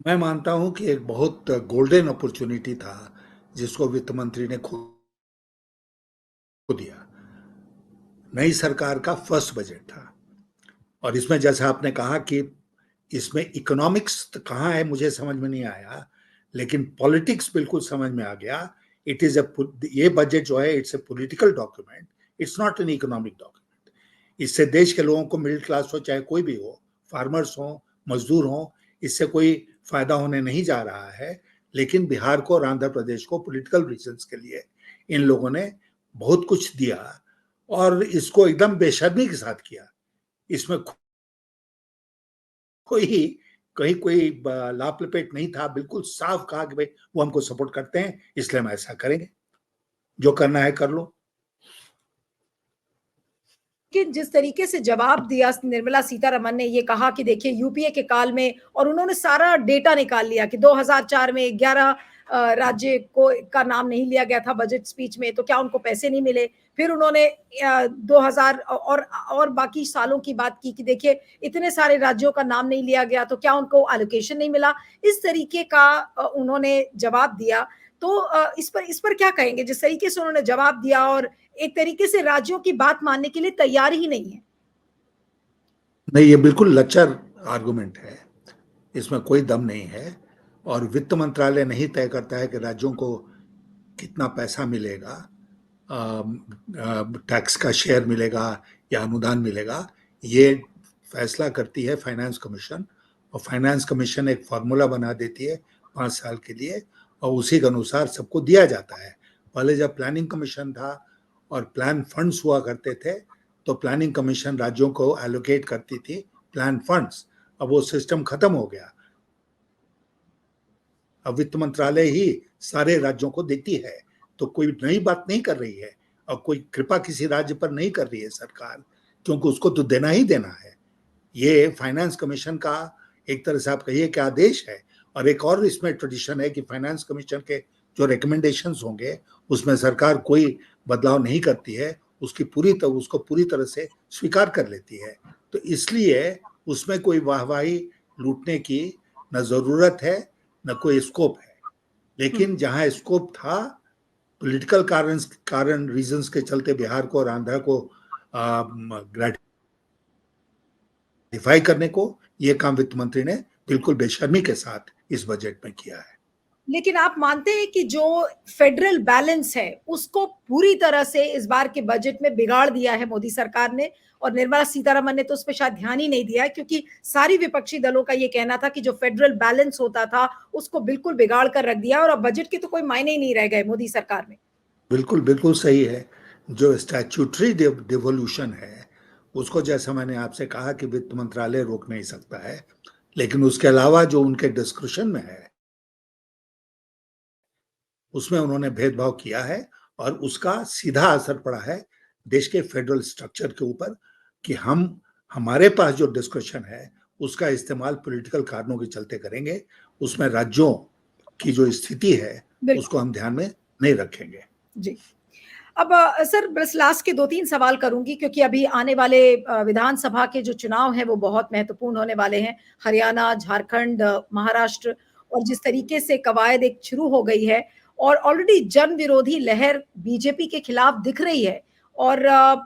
मैं मानता हूं कि एक बहुत गोल्डन अपॉर्चुनिटी था जिसको वित्त मंत्री ने खो दिया। नई सरकार का फर्स्ट बजट था और इसमें जैसा आपने कहा कि इसमें इकोनॉमिक्स कहाँ है मुझे समझ में नहीं आया, लेकिन पॉलिटिक्स बिल्कुल समझ में आ गया। इट इज ये बजट जो है it's a political document, it's not an economic document. इससे देश के लोगों को, मिडिल क्लास हो चाहे कोई भी हो, फार्मर्स हो, मजदूर हो, इससे कोई फायदा होने नहीं जा रहा है। लेकिन बिहार को और आंध्र प्रदेश को पॉलिटिकल रीजंस के लिए इन लोगों ने बहुत कुछ दिया और इसको एकदम बेशर्मी के साथ किया। इसमें कोई कहीं कोई लाप लपेट नहीं था, बिल्कुल साफ कहा कि भाई वो हमको सपोर्ट करते हैं इसलिए हम ऐसा करेंगे, जो करना है कर लो। कि जिस तरीके से जवाब दिया निर्मला सीतारमन ने, ये कहा कि देखिए यूपीए के काल में, और उन्होंने सारा डेटा निकाल लिया कि 2004 में 11 राज्य को का नाम नहीं लिया गया था बजट स्पीच में, तो क्या उनको पैसे नहीं मिले? फिर उन्होंने 2000 और बाकी सालों की बात की कि देखिए इतने सारे राज्यों का नाम नहीं लिया गया, तो क्या उनको एलोकेशन नहीं मिला? इस तरीके का उन्होंने जवाब दिया। तो इस पर क्या कहेंगे, जिस तरीके से उन्होंने जवाब दिया और एक तरीके से राज्यों की बात मानने के लिए तैयार ही नहीं है? नहीं, ये बिल्कुल लच्चर आर्गुमेंट है, इसमें कोई दम नहीं है। और वित्त मंत्रालय नहीं तय करता है कि राज्यों को कितना पैसा मिलेगा, टैक्स का शेयर मिलेगा या अनुदान मिलेगा। ये फैसला करती है फाइनेंस कमीशन, और फाइनेंस कमीशन एक फार्मूला बना देती है 5 साल के लिए और उसी के अनुसार सबको दिया जाता है। पहले जब प्लानिंग कमीशन था और प्लान फंड्स हुआ करते थे तो प्लानिंग कमीशन राज्यों को एलोकेट करती थी प्लान फंड्स। अब वो सिस्टम खत्म हो गया, अब वित्त मंत्रालय ही सारे राज्यों को देती है। तो कोई नई बात नहीं कर रही है और कोई कृपा किसी राज्य पर नहीं कर रही है सरकार, क्योंकि उसको तो देना ही देना है। ये फाइनेंस कमीशन का एक तरह से आप कहिए कि आदेश है। और एक और इसमें ट्रेडिशन है कि फाइनेंस कमीशन के जो रिकमेंडेशंस होंगे उसमें सरकार कोई बदलाव नहीं करती है, उसको पूरी तरह से स्वीकार कर लेती है। तो इसलिए उसमें कोई वाहवाही लूटने की न जरूरत है न कोई स्कोप है। लेकिन जहां स्कोप था, पॉलिटिकल कारण रीजंस के चलते बिहार को और आंध्र को ग्रेटिफाई करने को, ये काम वित्त मंत्री ने बिल्कुल बेशर्मी के साथ इस बजट में किया है। लेकिन आप मानते हैं कि जो फेडरल बैलेंस है उसको पूरी तरह से इस बार के बजट में बिगाड़ दिया है मोदी सरकार ने, और निर्मला सीतारमन ने तो उस पर शायद ध्यान ही नहीं दिया है, क्योंकि सारी विपक्षी दलों का ये कहना था कि जो फेडरल बैलेंस होता था उसको बिल्कुल बिगाड़ कर रख दिया और अब बजट के तो कोई मायने ही नहीं रह गए मोदी सरकार में। बिल्कुल बिल्कुल सही है। जो स्टैट्यूटरी डिवोल्यूशन है उसको, जैसा मैंने आपसे कहा कि वित्त मंत्रालय रोक नहीं सकता है, लेकिन उसके अलावा जो उनके डिस्कशन में है, उसमें उन्होंने भेदभाव किया है और उसका सीधा असर पड़ा है देश के फेडरल स्ट्रक्चर के ऊपर कि हमारे पास जो डिस्कशन है उसका इस्तेमाल पॉलिटिकल कारणों के चलते करेंगे, उसमें राज्यों की जो स्थिति है उसको हम ध्यान में नहीं रखेंगे। जी। अब सर बस लास्ट के 2-3 सवाल करूँगी क्योंकि अभी आने वाले विधानसभा के जो चुनाव हैं वो बहुत महत्वपूर्ण होने वाले हैं। हरियाणा, झारखंड, महाराष्ट्र और जिस तरीके से कवायद एक शुरू हो गई है और ऑलरेडी जन विरोधी लहर बीजेपी के खिलाफ दिख रही है और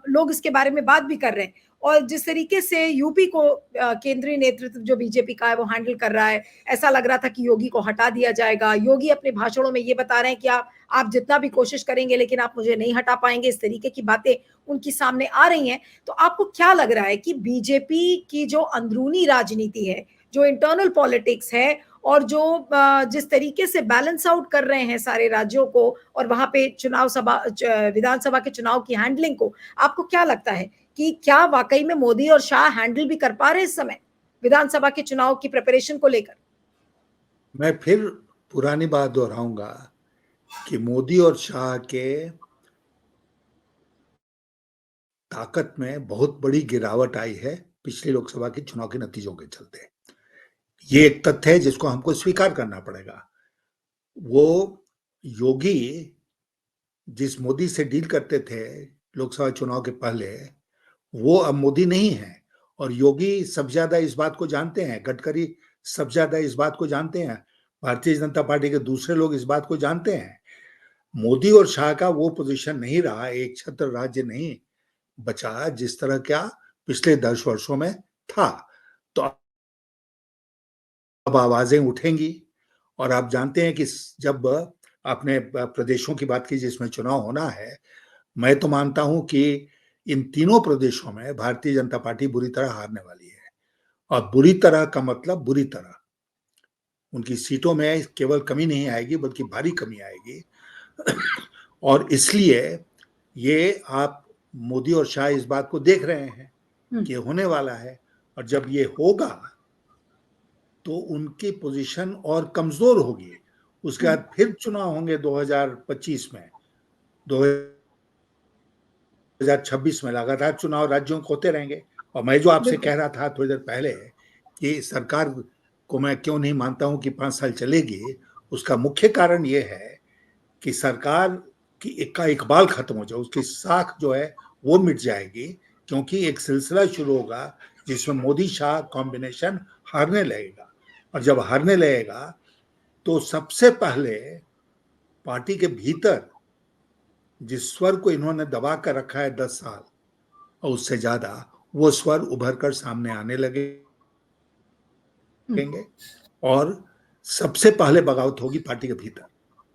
लोग इसके बारे में बात भी कर रहे हैं और जिस तरीके से यूपी को केंद्रीय नेतृत्व जो बीजेपी का है वो हैंडल कर रहा है, ऐसा लग रहा था कि योगी को हटा दिया जाएगा। योगी अपने भाषणों में ये बता रहे हैं कि आप जितना भी कोशिश करेंगे लेकिन आप मुझे नहीं हटा पाएँगे, इस तरीके की बातें उनकी सामने आ रही हैं। तो आपको क्या लग रहा है कि बीजेपी की जो अंदरूनी राजनीति है, जो इंटरनल पॉलिटिक्स है और जो जिस तरीके से बैलेंस आउट कर रहे हैं सारे राज्यों को और वहाँ पे विधानसभा के चुनाव की हैंडलिंग को, आपको क्या लगता है कि क्या वाक़ई में मोदी और शाह हैंडल भी कर पा रहे हैं इस समय, विधानसभा के चुनाव की प्रिपरेशन को लेकर? मैं फिर पुरानी बात दोहराऊंगा कि मोदी और शाह के ताकत में बहुत बड़ी गिरावट आई है पिछले लोकसभा के चुनाव के नतीजों के चलते। ये एक तथ्य है जिसको हमको स्वीकार करना पड़ेगा। वो योगी जिस मोदी से डील करते थे लोकसभा चुनाव के पहले, वो अब मोदी नहीं है और योगी सबसे ज्यादा इस बात को जानते हैं, गडकरी सबसे ज्यादा इस बात को जानते हैं, भारतीय जनता पार्टी के दूसरे लोग इस बात को जानते हैं। मोदी और शाह का वो पोजीशन नहीं रहा, एक छत्र राज्य नहीं बचा जिस तरह का पिछले 10 वर्षों में था। तो अब आवाजें उठेंगी और आप जानते हैं कि जब आपने प्रदेशों की बात की जिसमें चुनाव होना है, मैं तो मानता हूं कि इन तीनों प्रदेशों में भारतीय जनता पार्टी बुरी तरह हारने वाली है और बुरी तरह का मतलब बुरी तरह। उनकी सीटों में केवल कमी नहीं आएगी बल्कि भारी कमी आएगी और इसलिए ये आप मोदी और शाह इस बात को देख रहे हैं कि होने वाला है और जब ये होगा तो उनकी पोजीशन और कमजोर होगी। उसके बाद फिर चुनाव होंगे 2025 में, 2026 में लगातार चुनाव राज्यों को होते रहेंगे। और मैं जो आपसे कह रहा था थोड़ी देर पहले कि सरकार को मैं क्यों नहीं मानता हूं कि 5 साल चलेगी, उसका मुख्य कारण ये है कि सरकार की का इकबाल खत्म हो जाए, उसकी साख जो है वो मिट जाएगी क्योंकि एक सिलसिला शुरू होगा जिसमें मोदी शाह कॉम्बिनेशन हारने लगेगा और जब हारने लगेगा तो सबसे पहले पार्टी के भीतर जिस स्वर को इन्होंने दबा कर रखा है 10 साल और उससे ज्यादा, वो स्वर उभर कर सामने आने लगेंगे और सबसे पहले बगावत होगी पार्टी के भीतर।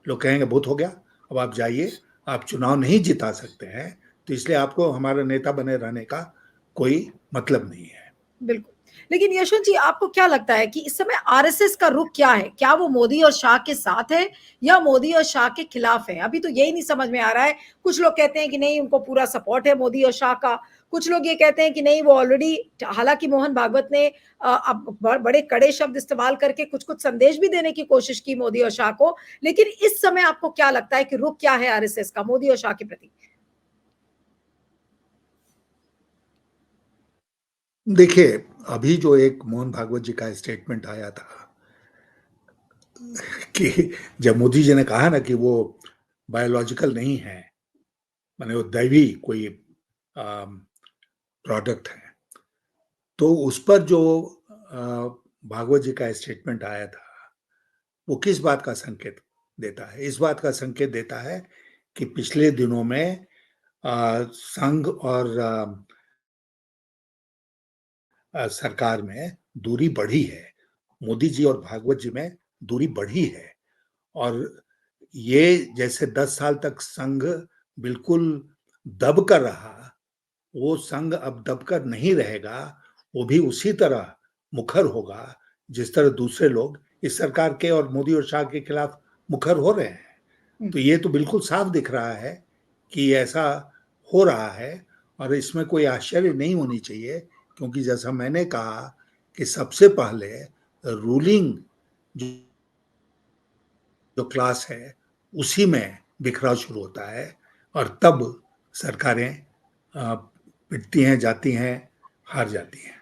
लोग कहेंगे बहुत हो गया, अब आप जाइए, आप चुनाव नहीं जिता सकते हैं तो इसलिए आपको हमारा नेता बने रहने का कोई मतलब नहीं है। बिल्कुल। लेकिन यशवंत जी आपको क्या लगता है कि इस समय आरएसएस का रुख क्या है? क्या वो मोदी और शाह के साथ है या मोदी और शाह के खिलाफ है? अभी तो यही नहीं समझ में आ रहा है। कुछ लोग कहते हैं कि नहीं उनको पूरा सपोर्ट है मोदी और शाह का। कुछ लोग ये कहते हैं कि नहीं वो ऑलरेडी हालाँकि मोहन भागवत ने अब बड़े कड़े शब्द इस्तेमाल करके कुछ-कुछ संदेश भी देने की कोशिश की मोदी और शाह को। लेकिन इस समय आपको क्या लगता है कि रुख क्या है आरएसएस का मोदी और शाह के प्रति? देखिए, अभी जो एक मोहन भागवत जी का स्टेटमेंट आया था कि जब मोदी जी ने कहा ना कि वो बायोलॉजिकल नहीं है, माने वो दैवी कोई प्रोडक्ट है, तो उस पर जो भागवत जी का स्टेटमेंट आया था वो किस बात का संकेत देता है? इस बात का संकेत देता है कि पिछले दिनों में संघ और सरकार में दूरी बढ़ी है। मोदी जी और भागवत जी में दूरी बढ़ी है और ये जैसे 10 साल तक संघ बिल्कुल दब कर रहा, वो संघ अब दबकर नहीं रहेगा, वो भी उसी तरह मुखर होगा जिस तरह दूसरे लोग इस सरकार के और मोदी और शाह के खिलाफ मुखर हो रहे हैं। तो ये तो बिल्कुल साफ दिख रहा है कि ऐसा हो रहा है और इसमें कोई आश्चर्य नहीं होनी चाहिए क्योंकि जैसा मैंने कहा कि सबसे पहले रूलिंग जो क्लास है उसी में बिखराव शुरू होता है और तब सरकारें पिटती हैं, जाती हैं, हार जाती हैं।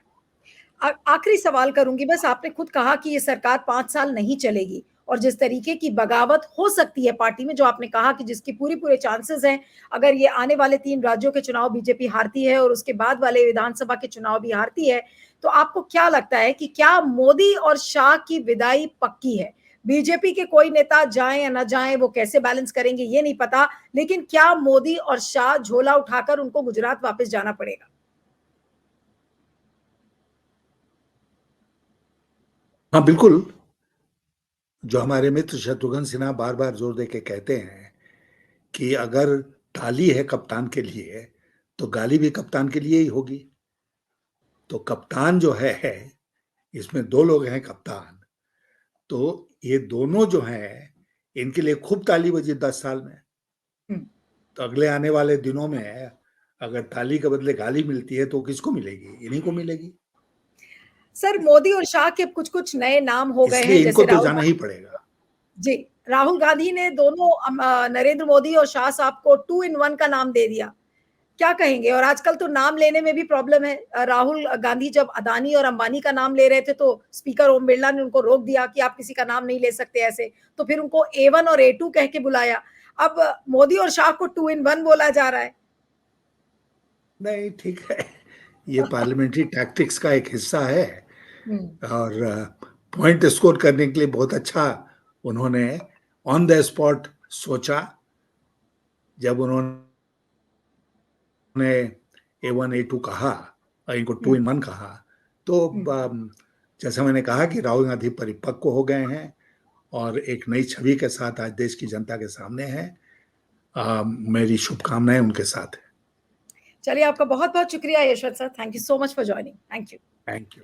आखिरी सवाल करूंगी बस। आपने खुद कहा कि ये सरकार 5 साल नहीं चलेगी और जिस तरीके की बगावत हो सकती है पार्टी में, जो आपने कहा कि जिसकी पूरे चांसेस हैं, अगर ये आने वाले 3 राज्यों के चुनाव बीजेपी हारती है और उसके बाद वाले विधानसभा के चुनाव भी हारती है, तो आपको क्या लगता है कि क्या मोदी और शाह की विदाई पक्की है? बीजेपी के कोई नेता जाएं या ना जाएं, वो कैसे बैलेंस करेंगे ये नहीं पता, लेकिन क्या मोदी और शाह झोला उठाकर उनको गुजरात वापस जाना पड़ेगा? हाँ, बिल्कुल। जो हमारे मित्र शत्रुघ्न सिन्हा बार-बार जोर देके कहते हैं कि अगर ताली है कप्तान के लिए, तो गाली भी कप्तान के लिए ही होगी। तो कप्तान जो है, इसमें 2 लोग हैं कप्तान, तो ये दोनों जो हैं, इनके लिए खूब ताली बजी 10 साल में। तो अगले आने वाले दिनों में अगर ताली के बदले गाली मिलती है, तो किसको मिलेगी? इन्हीं को मिलेगी। सर, मोदी और शाह के कुछ-कुछ नए नाम हो गए इसलिए हैं, इनको जैसे तो राहुल जाना ही पड़ेगा। जी, राहुल गांधी ने दोनों नरेंद्र मोदी और शाह साहब को 2 इन 1 का नाम दे दिया। क्या कहेंगे? और आजकल तो नाम लेने में भी प्रॉब्लम है। राहुल गांधी जब अदानी और अंबानी का नाम ले रहे थे, तो स्पीकर ओम बिरला ने उनको रोक दिया कि आप किसी का नाम नहीं ले सकते ऐसे। तो फिर उनको A1 और A2 कह के बुलाया। अब मोदी और शाह को 2 इन 1 बोला जा रहा है। नहीं, ठीक है। ये पार्लियामेंट्री टैक्टिक्स का एक हिस्सा है हुँ। और पॉइंट स्कोर करने के लिए बहुत अच्छा उन्होंने ऑन द स्पॉट सोचा। जब उन्होंने A1, A2 कहा और इनको 2 हुँ, इन 1 कहा, तो हुँ। जैसा मैंने कहा कि राहुल गांधी परिपक्व हो गए हैं और एक नई छवि के साथ आज देश की जनता के सामने हैं। मेरी शुभकामनाएं उनके साथ हैं। चलिए, आपका बहुत-बहुत शुक्रिया Yashwant sir. Thank you so much for joining. Thank you. Thank you.